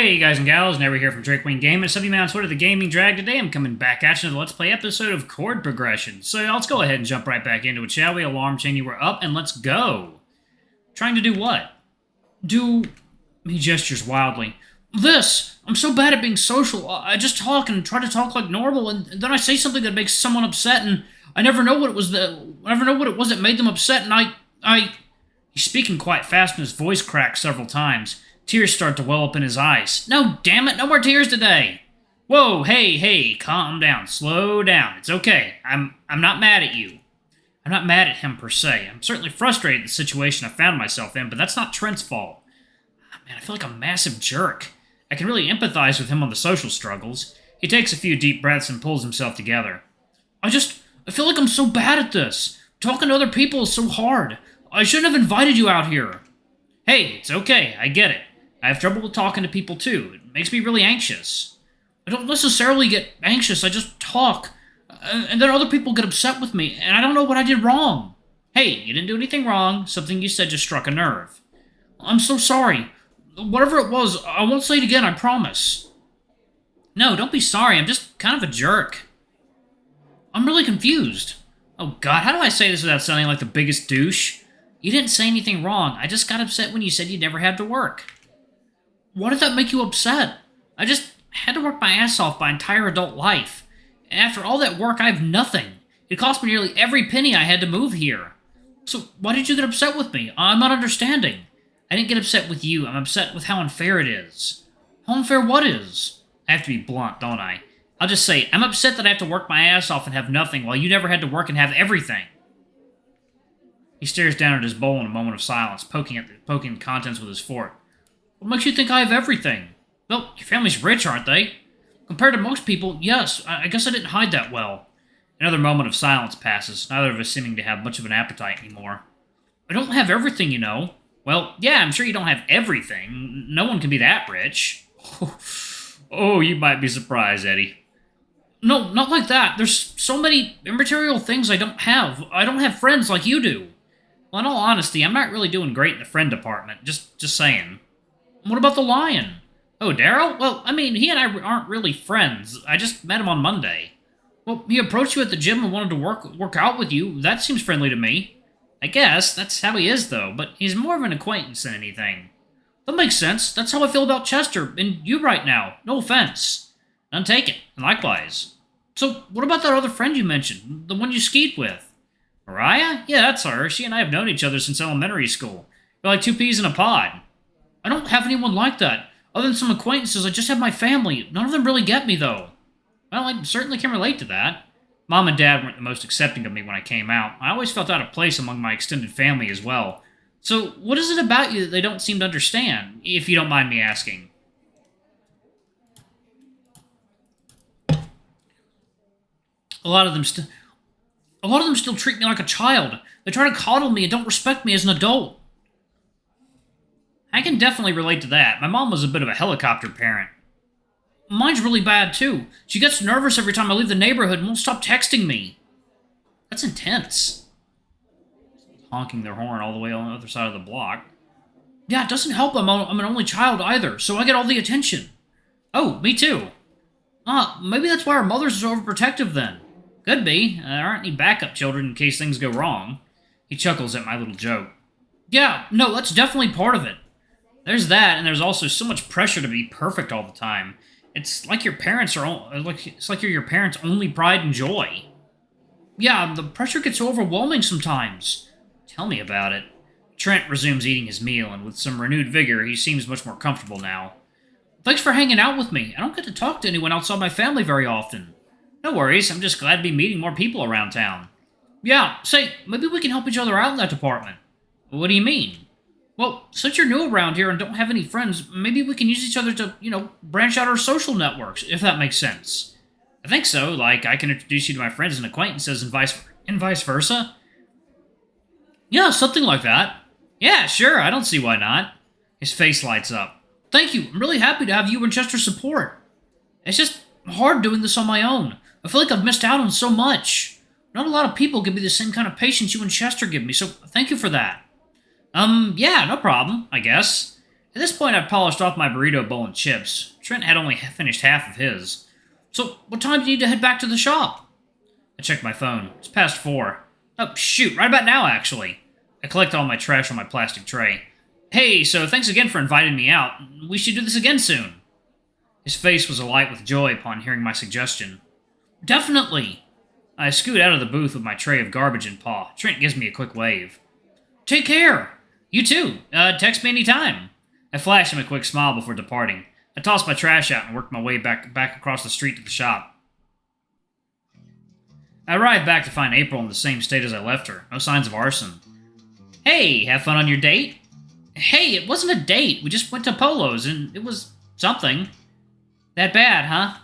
Hey guys and gals, Never here from Drake Wing Game, and some of you on Twitter, the Gaming Drag. Today I'm coming back at you with a Let's Play episode of Chord Progressions. So let's go ahead and jump right back into it, shall we? Alarm chain, you were up, and let's go. Trying to do what? He gestures wildly. I'm so bad at being social. I just talk and try to talk like normal, and then I say something that makes someone upset, and I never know what it was that made them upset, and He's speaking quite fast and his voice cracks several times. Tears start to well up in his eyes. No, damn it, no more tears today. Whoa, hey, calm down, slow down. It's okay. I'm not mad at you. I'm not mad at him per se. I'm certainly frustrated at the situation I found myself in, but that's not Trent's fault. Man, I feel like a massive jerk. I can really empathize with him on the social struggles. He takes a few deep breaths and pulls himself together. I feel like I'm so bad at this. Talking to other people is so hard. I shouldn't have invited you out here. Hey, it's okay, I get it. I have trouble with talking to people too. It makes me really anxious. I don't necessarily get anxious, I just talk. And then other people get upset with me, and I don't know what I did wrong. Hey, you didn't do anything wrong. Something you said just struck a nerve. I'm so sorry. Whatever it was, I won't say it again, I promise. No, don't be sorry, I'm just kind of a jerk. I'm really confused. Oh god, how do I say this without sounding like the biggest douche? You didn't say anything wrong. I just got upset when you said you'd never had to work. Why did that make you upset? I just had to work my ass off my entire adult life. And after all that work, I have nothing. It cost me nearly every penny I had to move here. So why did you get upset with me? I'm not understanding. I didn't get upset with you. I'm upset with how unfair it is. How unfair what is? I have to be blunt, don't I? I'll just say, I'm upset that I have to work my ass off and have nothing while you never had to work and have everything. He stares down at his bowl in a moment of silence, poking the contents with his fork. What makes you think I have everything? Well, your family's rich, aren't they? Compared to most people, yes. I guess I didn't hide that well. Another moment of silence passes, neither of us seeming to have much of an appetite anymore. I don't have everything, you know. Well, yeah, I'm sure you don't have everything. No one can be that rich. Oh, you might be surprised, Eddie. No, not like that. There's so many immaterial things I don't have. I don't have friends like you do. Well, in all honesty, I'm not really doing great in the friend department. Just saying. What about the lion? Oh, Daryl? Well, I mean, he and I aren't really friends. I just met him on Monday. Well, he approached you at the gym and wanted to work out with you. That seems friendly to me. I guess. That's how he is, though. But he's more of an acquaintance than anything. That makes sense. That's how I feel about Chester and you right now. No offense. None taken. And likewise. So, what about that other friend you mentioned? The one you skied with? Mariah? Yeah, that's her. She and I have known each other since elementary school. We're like two peas in a pod. I don't have anyone like that. Other than some acquaintances, I just have my family. None of them really get me, though. Well, I certainly can relate to that. Mom and Dad weren't the most accepting of me when I came out. I always felt out of place among my extended family as well. So, what is it about you that they don't seem to understand, if you don't mind me asking? A lot of them still treat me like a child. They try to coddle me and don't respect me as an adult. I can definitely relate to that. My mom was a bit of a helicopter parent. Mine's really bad, too. She gets nervous every time I leave the neighborhood and won't stop texting me. That's intense. Honking their horn all the way on the other side of the block. Yeah, it doesn't help I'm an only child either, so I get all the attention. Oh, me too. Maybe that's why our mothers are overprotective then. Could be. There aren't any backup children in case things go wrong. He chuckles at my little joke. Yeah, no, that's definitely part of it. There's that, and there's also so much pressure to be perfect all the time. It's like your parents it's like you're your parents' only pride and joy. Yeah, the pressure gets overwhelming sometimes. Tell me about it. Trent resumes eating his meal, and with some renewed vigor, he seems much more comfortable now. Thanks for hanging out with me. I don't get to talk to anyone outside my family very often. No worries, I'm just glad to be meeting more people around town. Yeah, say, maybe we can help each other out in that department. What do you mean? Well, since you're new around here and don't have any friends, maybe we can use each other to, branch out our social networks, if that makes sense. I think so, like I can introduce you to my friends and acquaintances and vice versa. Yeah, something like that. Yeah, sure, I don't see why not. His face lights up. Thank you, I'm really happy to have you and Chester's support. It's just hard doing this on my own. I feel like I've missed out on so much. Not a lot of people give me the same kind of patience you and Chester give me, so thank you for that. Yeah, no problem, I guess. At this point, I'd polished off my burrito bowl and chips. Trent had only finished half of his. So, what time do you need to head back to the shop? I checked my phone. It's past 4. Oh, shoot, right about now, actually. I collect all my trash on my plastic tray. Hey, so thanks again for inviting me out. We should do this again soon. His face was alight with joy upon hearing my suggestion. Definitely. I scoot out of the booth with my tray of garbage in paw. Trent gives me a quick wave. Take care. You too. Text me anytime. I flash him a quick smile before departing. I toss my trash out and work my way back across the street to the shop. I arrive back to find April in the same state as I left her. No signs of arson. Hey, have fun on your date? Hey, it wasn't a date. We just went to Polo's, and it was something. That bad, huh?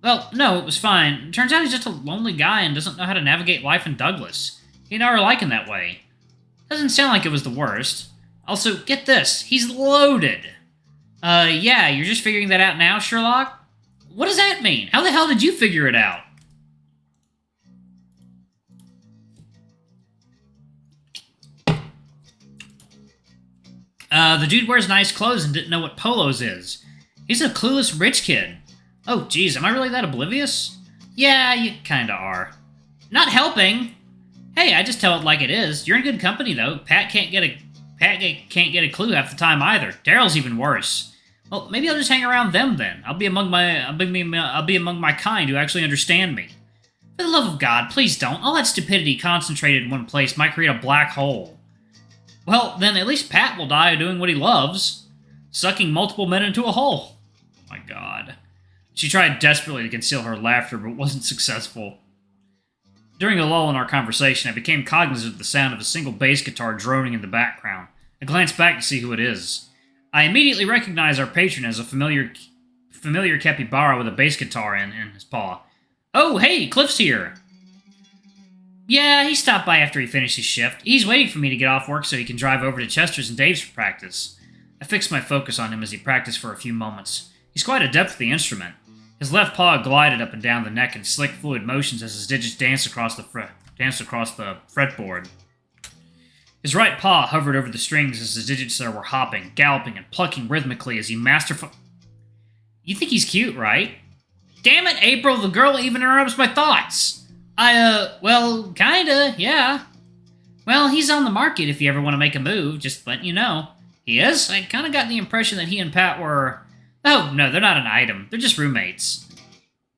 Well, no, it was fine. Turns out he's just a lonely guy and doesn't know how to navigate life in Douglas. He and I are alike in that way. Doesn't sound like it was the worst. Also, get this. He's loaded. Yeah, you're just figuring that out now, Sherlock? What does that mean? How the hell did you figure it out? The dude wears nice clothes and didn't know what Polo's is. He's a clueless rich kid. Oh, geez, am I really that oblivious? Yeah, you kinda are. Not helping! Hey, I just tell it like it is. You're in good company, though. Pat can't get a clue half the time either. Daryl's even worse. Well, maybe I'll just hang around them then. I'll be among my kind who actually understand me. For the love of God, please don't. All that stupidity concentrated in one place might create a black hole. Well, then at least Pat will die doing what he loves. Sucking multiple men into a hole. Oh my God. She tried desperately to conceal her laughter, but wasn't successful. During a lull in our conversation, I became cognizant of the sound of a single bass guitar droning in the background. I glanced back to see who it is. I immediately recognized our patron as a familiar capybara with a bass guitar in his paw. Oh, hey, Cliff's here! Yeah, he stopped by after he finished his shift. He's waiting for me to get off work so he can drive over to Chester's and Dave's for practice. I fixed my focus on him as he practiced for a few moments. He's quite adept with the instrument. His left paw glided up and down the neck in slick, fluid motions as his digits danced across the fretboard. His right paw hovered over the strings as his digits there were hopping, galloping, and plucking rhythmically as he masterfully... You think he's cute, right? Damn it, April, the girl even interrupts my thoughts! Well, kinda, yeah. Well, he's on the market if you ever want to make a move, just letting you know. He is? I kinda got the impression that he and Pat were... Oh, no, they're not an item. They're just roommates. Oh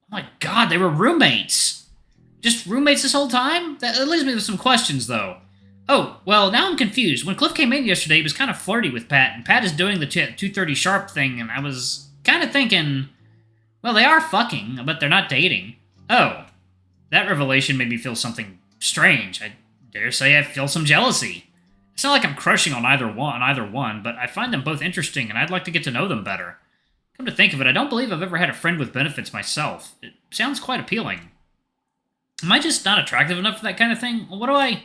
my God, they were roommates! Just roommates this whole time? That leaves me with some questions, though. Oh, well, now I'm confused. When Cliff came in yesterday, he was kind of flirty with Pat, and Pat is doing the 2:30 sharp thing, and I was kind of thinking... Well, they are fucking, but they're not dating. Oh. That revelation made me feel something strange. I dare say I feel some jealousy. It's not like I'm crushing on either one, but I find them both interesting, and I'd like to get to know them better. Come to think of it, I don't believe I've ever had a friend with benefits myself. It sounds quite appealing. Am I just not attractive enough for that kind of thing? Well, what do I...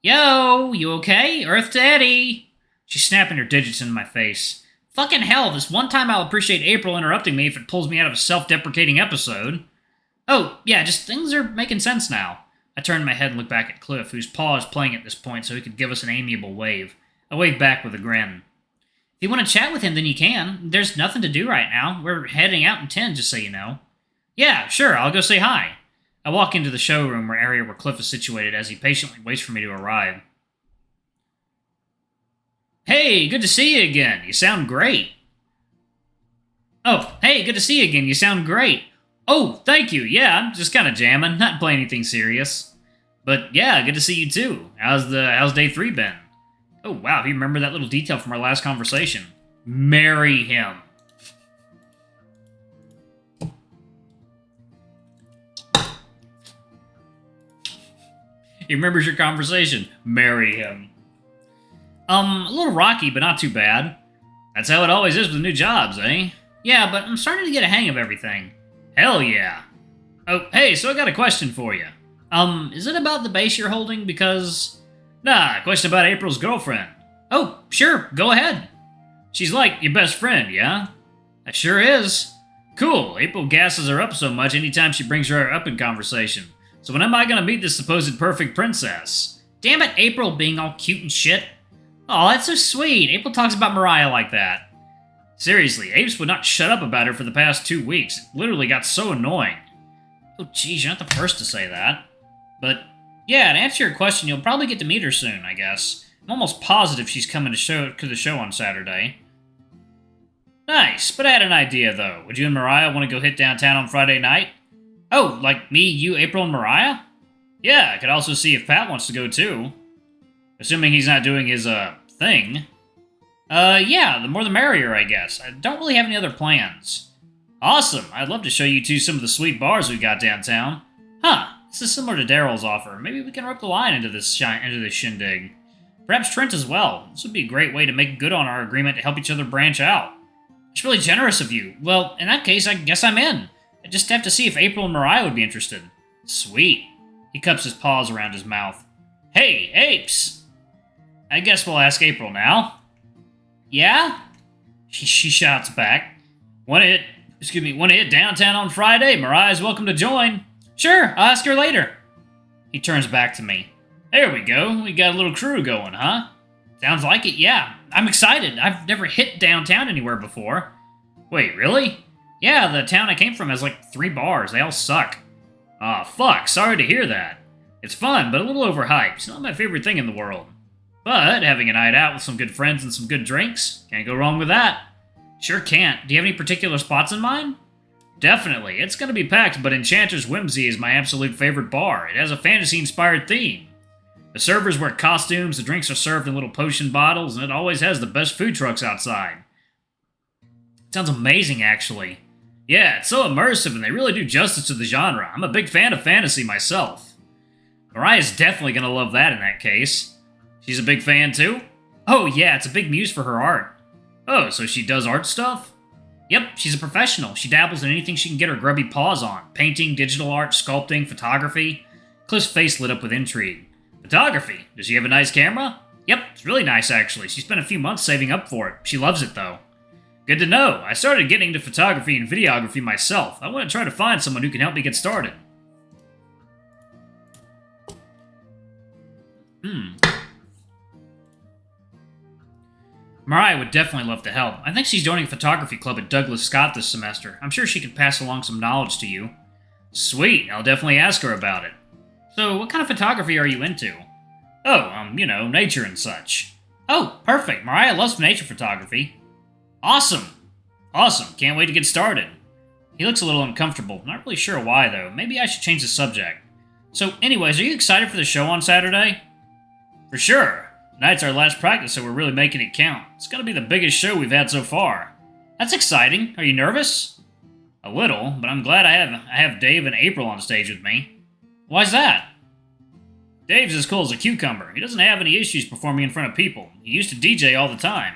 Yo, you okay? Earth to Eddie! She's snapping her digits into my face. Fucking hell, this one time I'll appreciate April interrupting me if it pulls me out of a self-deprecating episode. Oh, yeah, just things are making sense now. I turned my head and looked back at Cliff, whose paw is playing at this point so he could give us an amiable wave. I waved back with a grin. If you want to chat with him, then you can. There's nothing to do right now. We're heading out in 10, just so you know. Yeah, sure, I'll go say hi. I walk into the showroom area where Cliff is situated as he patiently waits for me to arrive. Hey, good to see you again. You sound great. Oh, hey, good to see you again. You sound great. Oh, thank you. Yeah, I'm just kind of jamming, not playing anything serious. But yeah, good to see you too. How's day 3 been? Oh wow, you remember that little detail from our last conversation. Marry him. He remembers your conversation. Marry him. A little rocky, but not too bad. That's how it always is with new jobs, eh? Yeah, but I'm starting to get a hang of everything. Hell yeah. Oh, hey, so I got a question for you. Is it about the bass you're holding? Because... Nah, question about April's girlfriend. Oh, sure, go ahead. She's like your best friend, yeah? That sure is. Cool, April gasses her up so much anytime she brings her up in conversation. So when am I gonna meet this supposed perfect princess? Damn it, April being all cute and shit. Oh, that's so sweet. April talks about Mariah like that. Seriously, Apes would not shut up about her for the past 2 weeks. It literally got so annoying. Oh, geez, you're not the first to say that. But, yeah, to answer your question, you'll probably get to meet her soon, I guess. I'm almost positive she's coming to the show on Saturday. Nice, but I had an idea, though. Would you and Mariah want to go hit downtown on Friday night? Oh, like me, you, April, and Mariah? Yeah, I could also see if Pat wants to go, too. Assuming he's not doing his, thing. Yeah, the more the merrier, I guess. I don't really have any other plans. Awesome, I'd love to show you two some of the sweet bars we got downtown. Huh, this is similar to Daryl's offer. Maybe we can rope the line into this shindig. Perhaps Trent as well. This would be a great way to make good on our agreement to help each other branch out. It's really generous of you. Well, in that case, I guess I'm in. I just have to see if April and Mariah would be interested. Sweet. He cups his paws around his mouth. Hey, Apes! I guess we'll ask April now. Yeah? She shouts back. Want to hit downtown on Friday? Mariah's welcome to join. Sure, I'll ask her later. He turns back to me. There we go. We got a little crew going, huh? Sounds like it, yeah. I'm excited. I've never hit downtown anywhere before. Wait, really? Yeah, the town I came from has like 3 bars. They all suck. Aw, fuck. Sorry to hear that. It's fun, but a little overhyped. It's not my favorite thing in the world. But having a night out with some good friends and some good drinks, can't go wrong with that. Sure can't. Do you have any particular spots in mind? Definitely. It's going to be packed, but Enchanter's Whimsy is my absolute favorite bar. It has a fantasy-inspired theme. The servers wear costumes, the drinks are served in little potion bottles, and it always has the best food trucks outside. It sounds amazing, actually. Yeah, it's so immersive, and they really do justice to the genre. I'm a big fan of fantasy myself. Mariah's definitely going to love that in that case. She's a big fan, too? Oh, yeah, it's a big muse for her art. Oh, so she does art stuff? Yep, she's a professional. She dabbles in anything she can get her grubby paws on. Painting, digital art, sculpting, photography. Cliff's face lit up with intrigue. Photography? Does she have a nice camera? Yep, it's really nice, actually. She spent a few months saving up for it. She loves it, though. Good to know. I started getting into photography and videography myself. I want to try to find someone who can help me get started. Mariah would definitely love to help. I think she's joining a photography club at Douglas Scott this semester. I'm sure she could pass along some knowledge to you. Sweet, I'll definitely ask her about it. So, what kind of photography are you into? Oh, you know, nature and such. Oh, perfect. Mariah loves nature photography. Awesome. Awesome. Can't wait to get started. He looks a little uncomfortable. Not really sure why, though. Maybe I should change the subject. So, anyways, are you excited for the show on Saturday? For sure. Tonight's our last practice, so we're really making it count. It's gonna be the biggest show we've had so far. That's exciting. Are you nervous? A little, but I'm glad I have Dave and April on stage with me. Why's that? Dave's as cool as a cucumber. He doesn't have any issues performing in front of people. He used to DJ all the time.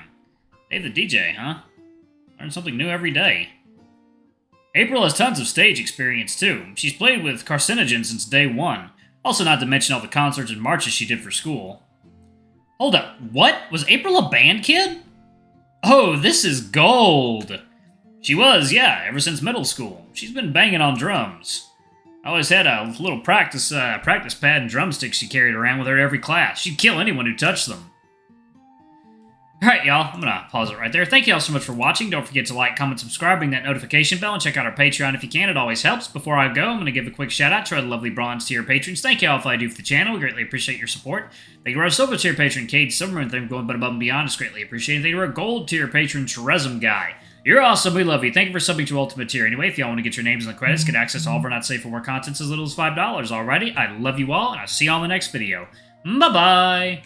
Dave the DJ, huh? Learn something new every day. April has tons of stage experience, too. She's played with Carcinogen since day one. Also not to mention all the concerts and marches she did for school. Hold up, what? Was April a band kid? Oh, this is gold! She was, yeah, ever since middle school. She's been banging on drums. I always had a little practice pad and drumsticks she carried around with her every class. She'd kill anyone who touched them. Alright, y'all, I'm gonna pause it right there. Thank y'all so much for watching. Don't forget to like, comment, subscribe, ring that notification bell, and check out our Patreon if you can. It always helps. Before I go, I'm gonna give a quick shout out to our lovely bronze tier patrons. Thank y'all for all I do for the channel. We greatly appreciate your support. Thank you to our silver tier patron, Cade Silverman. Thank you for going above and beyond. It's greatly appreciated. Thank you to our gold tier patron, Cheresm Guy. You're awesome. We love you. Thank you for subbing to Ultimate Tier. Anyway, if y'all want to get your names in the credits, get access to all of our not safe for work contents as little as $5. Alrighty, I love you all, and I'll see y'all in the next video. Bye-bye!